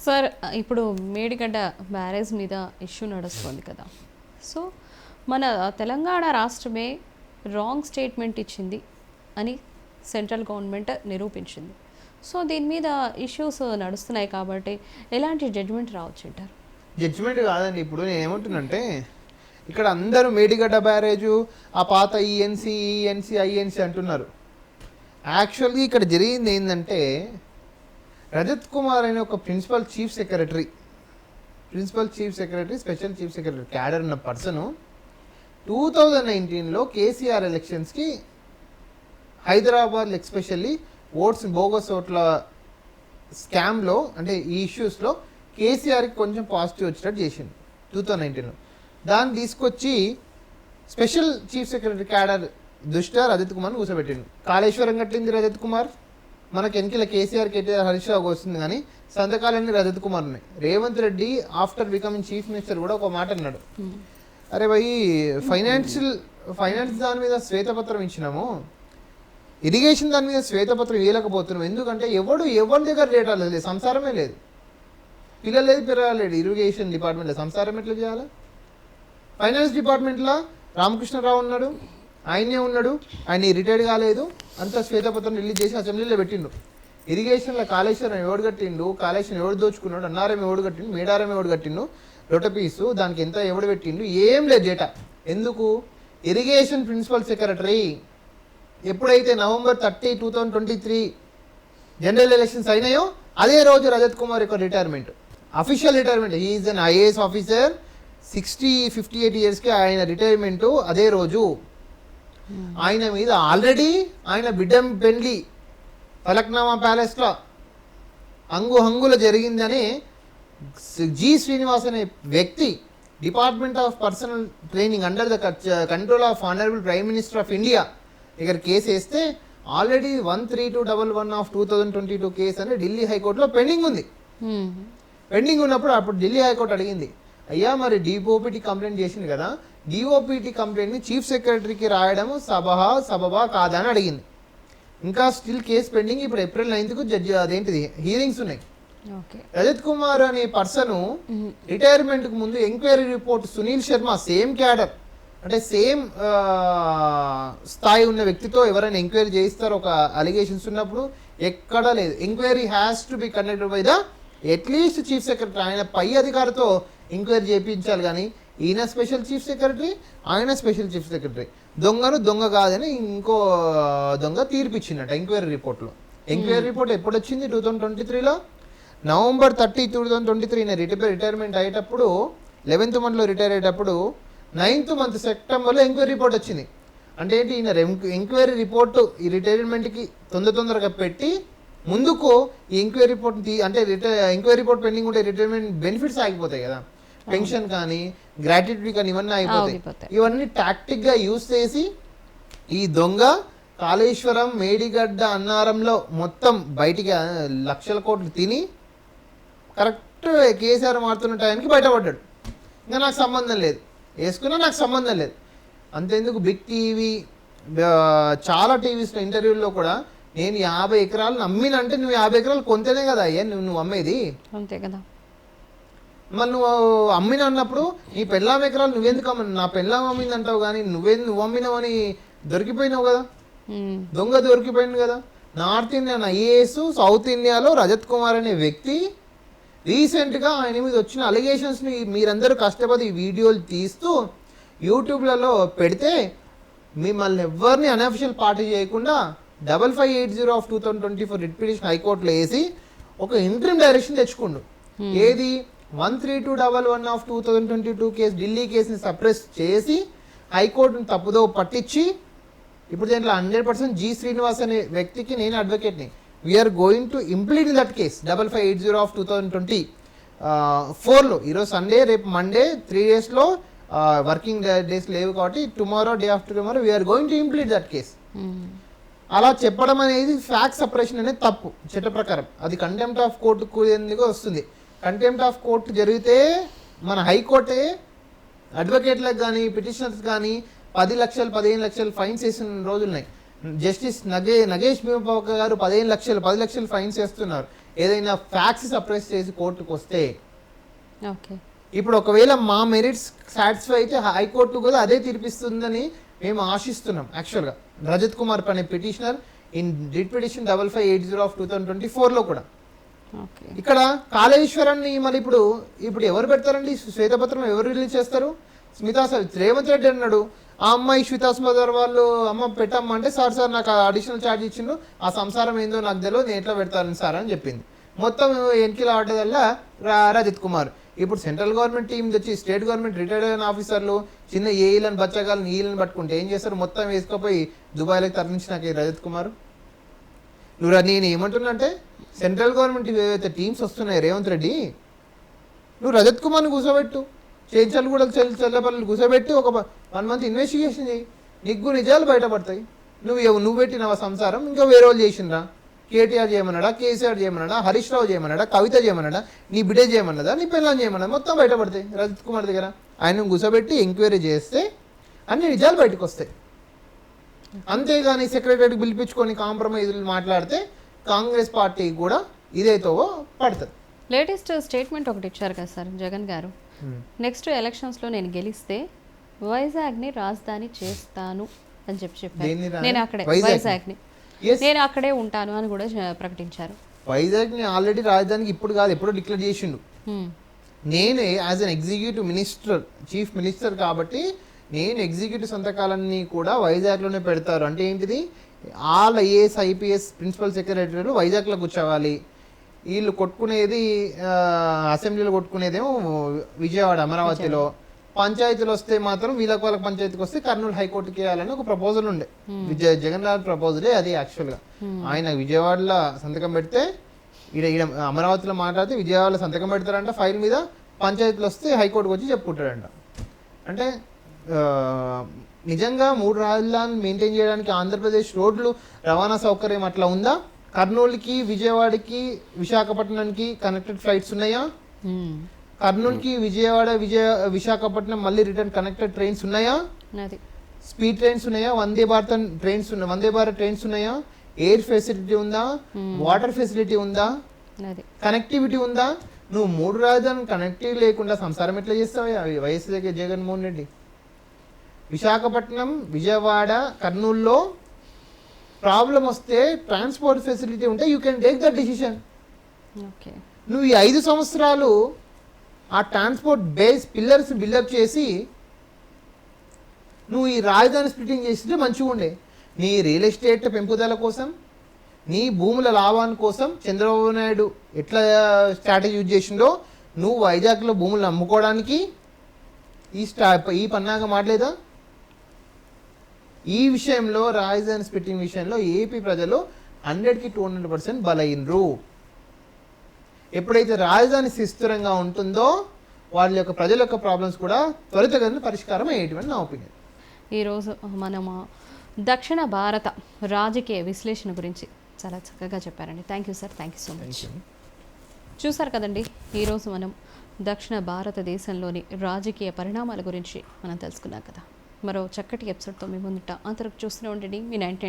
Sir ఇప్పుడు Medigadda barrage మీద issue నడుస్తుంది కదా, సో మన తెలంగాణ రాష్ట్రమే రాంగ్ స్టేట్మెంట్ ఇచ్చింది అని సెంట్రల్ గవర్నమెంట్ నిరూపించింది. సో దీని మీద ఇష్యూస్ నడుస్తున్నాయి కాబట్టి ఎలాంటి జడ్జిమెంట్ రావచ్చు అంటారు? జడ్జిమెంట్ కాదండి. ఇప్పుడు నేను ఏమంటున్నంటే, ఇక్కడ అందరూ మేడిగడ్డ బ్యారేజు ఆ పాత ఈఎన్సీ ఐఎన్సీ అంటున్నారు. యాక్చువల్గా ఇక్కడ జరిగింది ఏంటంటే, రజత్ కుమార్ అనే ఒక principal chief secretary special chief secretary cadre ఉన్న పర్సను 2019లో కేసీఆర్ ఎలక్షన్స్కి హైదరాబాద్ ఎస్పెషల్లీ బోగస్ ఓట్ల స్కామ్లో, అంటే ఈ ఇష్యూస్లో కేసీఆర్కి కొంచెం పాజిటివ్ వచ్చేటట్టు చేసింది 2019లో. దాన్ని తీసుకొచ్చి స్పెషల్ చీఫ్ సెక్రటరీ క్యాడర్ దృష్ట్యా రజత్ కుమార్ని కూర్చోబెట్టిండు. కాళేశ్వరం కట్టింది రజత్ కుమార్, మనకి వెనకల కేసీఆర్ కేటీఆర్ హరీష్ రావు వస్తుంది, కానీ సంతకాలన్నీ రజత్ కుమార్ ఉన్నాయి. Revanth Reddy after becoming chief minister కూడా ఒక మాట అన్నాడు, అరే భయ్ ఫైనాన్స్ దాని మీద శ్వేతపత్రం ఇచ్చినాము, ఇరిగేషన్ దాని మీద శ్వేతపత్రం ఇవ్వలేకపోతున్నాం, ఎందుకంటే ఎవరి దగ్గర డేటా లేదు, సంసారమే లేదు, పిల్లలు లేదు, పిల్లలేదు. ఇరిగేషన్ డిపార్ట్మెంట్లో సంసారం ఎట్లా చేయాలి? ఫైనాన్స్ డిపార్ట్మెంట్లో రామకృష్ణరావు ఉన్నాడు, ఆయనే ఉన్నాడు, ఆయన రిటైర్డ్ కాలేదు, అంతా శ్వేతపత్రం రిలీజ్ చేసి అసెంబ్లీలో పెట్టిండు. ఇరిగేషన్లో కాళేశ్వరం ఎవడు కట్టిండు, కాళేశ్వరం ఎవడు దోచుకున్నాడు, అన్నారం ఎవడు కట్టిండు, మేడారం ఎవడు కట్టిండు, రొటపీసు దానికి ఎంత ఎవడు పెట్టిండు, ఏం లేదు డేటా. ఎందుకు? ఇరిగేషన్ ప్రిన్సిపల్ సెక్రటరీ ఎప్పుడైతే November 30, 2023 జనరల్ ఎలక్షన్స్ అయినాయో అదే రోజు రజత్ కుమార్ యొక్క retirement, official retirement. He is an IAS officer, 58 ఇయర్స్కి ఆయన రిటైర్మెంటు అదే రోజు. ఆయన మీద ఆల్రెడీ ఆయన బిడ్డ పెళ్లి ఫలక్నామా ప్యాలెస్లో హంగుల జరిగిందని జి శ్రీనివాస్ అనే వ్యక్తి department of personal training under the control of honourable prime minister of India ఇక్కడ కేసు వేస్తే ఆల్రెడీ 13211 ఆఫ్ 2022 కేసు అని ఢిల్లీ హైకోర్టులో పెండింగ్ ఉంది. పెండింగ్ ఉన్నప్పుడు అప్పుడు ఢిల్లీ హైకోర్టు అడిగింది, అయ్యా మరి డిఓపిటీ కంప్లైంట్ చేసింది కదా, డిఓపిటీ కంప్లైంట్ని చీఫ్ సెక్రటరీకి రాయడం సబబా కాదా అని అడిగింది. ఇంకా స్టిల్ కేసు పెండింగ్. ఇప్పుడు April 9th జడ్జి అదేంటిది హీరింగ్స్ ఉన్నాయి. రజత్ కుమార్ అనే పర్సన్ రిటైర్మెంట్కి ముందు enquiry report Sunil Sharma same cadre, అంటే సేమ్ స్థాయి ఉన్న వ్యక్తితో ఎవరైనా ఎంక్వైరీ చేయిస్తారో ఒక అలిగేషన్స్ ఉన్నప్పుడు ఎక్కడా లేదు. Enquiry has to be conducted by the at least chief secretary, ఆయన పై అధికారితో ఎంక్వైరీ చేయించాలి. కానీ ఈయన స్పెషల్ చీఫ్ సెక్రటరీ, ఆయన స్పెషల్ చీఫ్ సెక్రటరీ, దొంగ కాదని ఇంకో దొంగ తీర్పిచ్చిందట ఎంక్వైరీ రిపోర్ట్లో. ఎంక్వైరీ రిపోర్ట్ ఎప్పుడు వచ్చింది? 2023లో November 30, 2023 ఈయన రిటైర్మెంట్ అయ్యేటప్పుడు 11th monthలో రిటైర్ అయ్యేటప్పుడు 9th month సెప్టెంబర్లో ఎంక్వైరీ రిపోర్ట్ వచ్చింది. అంటే ఏంటి? ఈయన ఎంక్వైరీ రిపోర్టు ఈ రిటైర్మెంట్కి తొందరగా పెట్టి ముందుకు ఈ ఎంక్వైరీ రిపోర్ట్ అంటే ఎంక్వైరీ రిపోర్ట్ పెండింగ్ ఉంటే రిటైర్మెంట్ బెనిఫిట్స్ ఆగిపోతాయి కదా, పెన్షన్ కానీ గ్రాట్యుటీ కానీ ఇవన్నీ ఆగిపోతాయి. ఇవన్నీ టాక్టిక్గా యూజ్ చేసి ఈ దొంగ కాళేశ్వరం, మేడిగడ్డ, అన్నారంలో మొత్తం బయటికి లక్షల కోట్లు తిని కరెక్ట్ కేసీఆర్ మారుతున్న టైంకి బయటపడ్డాడు. ఇంకా నాకు సంబంధం లేదు, వేసుకున్నా నాకు సంబంధం లేదు. అంతేందుకు బిగ్ టీవీ చాలా టీవీస్లో ఇంటర్వ్యూల్లో కూడా నేను 50 ఎకరాలు అమ్మినంటే నువ్వు 50 ఎకరాలు కొంతేనే కదా అయ్యా నువ్వు అమ్మేది, అంతే కదా. మరి నువ్వు అమ్మిన అన్నప్పుడు నీ పెళ్ళాం ఎకరాలు నువ్వెందుకు అమ్మ, నా పెళ్ళాం అమ్మింది అంటావు, కానీ నువ్వు అమ్మినావని దొరికిపోయినావు కదా, దొంగ దొరికిపోయింది కదా. నార్త్ ఇండియన్ ఐఏఎస్, సౌత్ ఇండియాలో రజత్ కుమార్ అనే వ్యక్తి రీసెంట్గా ఆయన మీద వచ్చిన అలిగేషన్స్ని మీరందరూ కష్టపడి వీడియోలు తీస్తూ యూట్యూబ్లలో పెడితే మిమ్మల్ని ఎవరిని అనఫిషియల్ పార్టీ చేయకుండా 5580 ఆఫ్ 2024 రిట్ పిటిషన్ హైకోర్టులో వేసి ఒక ఇంటరిమ్ డైరెక్షన్ తెచ్చుకుండు. ఏది? 13211 ఆఫ్ 2022 కేసు ఢిల్లీ కేసుని సప్రెస్ చేసి హైకోర్టుని తప్పుదో పట్టించి ఇప్పుడు దీంట్లో 100% జి శ్రీనివాస్ అనే వ్యక్తికి నేను అడ్వకేట్ని, we're going to implead that case 5580 of 2024లో. ఈరోజు సండే, రేపు మండే, 3 daysలో వర్కింగ్ డేస్ లేవు కాబట్టి tomorrow, day after tomorrow we are going to implead that case. అలా చెప్పడం అనేది ఫ్యాక్ట్ సపరేషన్ అనేది తప్పు చట్ట ప్రకారం. అది కంటెంప్ట్ ఆఫ్ కోర్టు కూడేందుకు వస్తుంది. కంటెంప్ట్ ఆఫ్ కోర్టు జరిగితే మన హైకోర్టే అడ్వకేట్లకు కానీ పిటిషనర్స్ కానీ 10 లక్షలు 15 లక్షలు ఫైన్స్ వేసిన రోజులున్నాయి. జస్టిస్ నగేష్ భీమపాక గారు 15 లక్షలు 10 లక్షలు ఫైన్స్ వేస్తున్నారు. ఏదైనా ఫ్యాక్ట్స్ సప్రెస్ చేసి కోర్టుకు వస్తే, ఓకే. ఇప్పుడు ఒకవేళ మా మెరిట్స్ సాటిస్ఫై అయితే హైకోర్టు కూడా అదే తీర్పిస్తుందని మేము ఆశిస్తున్నాం. యాక్చువల్గా రజత్ కుమార్ అనే petitioner in writ petition 5580 of 2024లో కూడా ఓకే. ఇక్కడ కాళేశ్వరాన్ని మరి ఇప్పుడు ఎవరు పెడతారండి? శ్వేతపత్రం ఎవరు రిలీజ్ చేస్తారు? స్మితా రేవంత్ రెడ్డి అన్నాడు, ఆ అమ్మాయి శ్వేతా సుమధర్ వాళ్ళు అమ్మ పెట్టమ్మా అంటే, సార్ నాకు అడిషనల్ ఛార్జ్ ఇచ్చిండు, ఆ సంసారం ఏందో నాకు తెలియదు, నేను ఎట్లా పెడతాను సార్ అని చెప్పింది. మొత్తం ఎన్నికలు ఆడేదల్లా రజత్ కుమార్. ఇప్పుడు సెంట్రల్ గవర్నమెంట్ టీం తెచ్చి స్టేట్ గవర్నమెంట్ రిటైర్డ్ అయిన ఆఫీసర్లు చిన్న ఏఈలను బచ్చగాలను ఈలను పట్టుకుంటే ఏం చేస్తారు? మొత్తం వేసుకుపోయి దుబాయ్లోకి తరలించినాక రజత్ కుమార్. నేను ఏమంటున్నా అంటే, సెంట్రల్ గవర్నమెంట్ ఏవైతే టీమ్స్ వస్తున్నాయి రేవంత్ రెడ్డి, నువ్వు రజత్ కుమార్ని కూర్చోబెట్టు, చేంచలు కూడా చెల్లపల్లి కూర్చోబెట్టి ఒక 1 month ఇన్వెస్టిగేషన్ చేయి, నీకు నిజాలు బయటపడతాయి. నువ్వు పెట్టినవా సంసారం, ఇంకా వేరే వాళ్ళు చేసిండ్రా? కేటీఆర్ చేయమన్నాడా, కేసీఆర్ చేయమన్నాడా, హరీష్ రావు చేయమన్నాడా, కవిత చేయమన్నాడా, నీ బిడ్డ చేయమన్నదా, నీ పిల్లలు చేయమన్నదా, మొత్తం బయటపడతాయి రజత్ కుమార్ దగ్గర. ఆయన కూర్చోబెట్టి ఎంక్వైరీ చేస్తే అన్ని నిజాలు బయటకు వస్తాయి. అంతేగాని సెక్రటరీకి పిలిపించుకొని కాంప్రమైజులు మాట్లాడితే కాంగ్రెస్ పార్టీ కూడా ఇదైతే పడుతుంది. లేటెస్ట్ స్టేట్మెంట్ ఒకటి ఇచ్చారు కదా సార్ జగన్ గారు, నెక్స్ట్ ఎలక్షన్స్లో నేను గెలిస్తే వైజాగ్ని రాజధాని చేస్తాను అని చెప్పారు. నేను అక్కడే వైజాగ్ని నేను అక్కడే ఉంటాను అని కూడా ప్రకటించారు. వైజాగ్ని ఆల్రెడీ రాజధానికి ఇప్పుడు కాదు, ఎప్పుడో డిక్లేర్ చేసిండు. నేను as an executive minister, chief minister కాబట్టి నేను ఎగ్జిక్యూటివ్ సంతకాలన్నీ కూడా వైజాగ్లోనే పెడతారు. అంటే ఏంటిది, ఆల్ ఐఏఎస్ ఐపీఎస్ ప్రిన్సిపల్ సెక్రటరీలు వైజాగ్లో కూర్చోవాలి. వీళ్ళు కొట్టుకునేది అసెంబ్లీలో కొట్టుకునేదేమో విజయవాడ అమరావతిలో. పంచాయతీలు వస్తే మాత్రం వాళ్ళకి పంచాయతీకి వస్తే కర్నూలు హైకోర్టుకి వేయాలని ఒక ప్రపోజల్ ఉండే. జగన్ గారి ప్రపోజలే అది యాక్చువల్గా. ఆయన విజయవాడలో సంతకం పెడితే ఈడ అమరావతిలో మాట్లాడితే విజయవాడలో సంతకం పెడతారంట ఫైల్ మీద, పంచాయతీలు వస్తే హైకోర్టుకు వచ్చి చెప్పుకుంటాడంట. అంటే నిజంగా 3 రాజధానులు మెయింటైన్ చేయడానికి ఆంధ్రప్రదేశ్ రోడ్లు రవాణా సౌకర్యం అట్లా ఉందా? కర్నూలుకి, విజయవాడకి, విశాఖపట్నానికి కనెక్టెడ్ ఫ్లైట్స్ ఉన్నాయా? కర్నూలుకి విజయవాడ విశాఖపట్నం మళ్ళీ రిటర్న్ కనెక్టెడ్ ట్రైన్స్ ఉన్నాయా? స్పీడ్ ట్రైన్స్ ఉన్నాయా? వందే భారత్ ట్రైన్స్ ఉన్నాయా? ఎయిర్ ఫెసిలిటీ ఉందా? వాటర్ ఫెసిలిటీ ఉందా? కనెక్టివిటీ ఉందా? నువ్వు 3 రాజధానులు కనెక్టివిటీ లేకుండా సంసారం ఎట్లా చేస్తావా వైఎస్ జగన్మోహన్ రెడ్డి? విశాఖపట్నం, విజయవాడ, కర్నూలులో ప్రాబ్లం వస్తే ట్రాన్స్పోర్ట్ ఫెసిలిటీ ఉంటే you can take the decision. నువ్వు ఈ 5 సంవత్సరాలు ఆ ట్రాన్స్పోర్ట్ బేస్ పిల్లర్స్ బిల్డప్ చేసి నువ్వు ఈ రాజధాని స్ప్లిట్టింగ్ చేస్తే మంచిగా ఉండే. నీ రియల్ ఎస్టేట్ పెంపుదల కోసం, నీ భూముల లాభాని కోసం చంద్రబాబు నాయుడు ఎట్లా స్ట్రాటజీ యూజ్ చేసిండో, నువ్వు వైజాగ్లో భూములు అమ్ముకోవడానికి ఈ పన్నాగా మాట్లేదా? ఈ విషయంలో రాజధాని స్ప్లిట్టింగ్ విషయంలో ఏపీ ప్రజలు 100కి 200% బలైనరు. ఎప్పుడైతే రాజధాని సుస్థిరంగా ఉంటుందో వాళ్ళ యొక్క ప్రజల యొక్క ప్రాబ్లమ్స్ కూడా త్వరితగతిన పరిష్కారం అయ్యేటువంటి నా ఒపీనియన్. ఈరోజు మనము దక్షిణ భారత రాజకీయ విశ్లేషణ గురించి చాలా చక్కగా చెప్పారండి. Thank you sir, thank you so much. చూసారు కదండి, ఈరోజు మనం దక్షిణ భారతదేశంలోని రాజకీయ పరిణామాల గురించి మనం తెలుసుకున్నాం కదా. మరో చక్కటి ఎపిసోడ్తో మీ ముందుట అంతవరకు చూస్తూనే ఉండండి మీ 910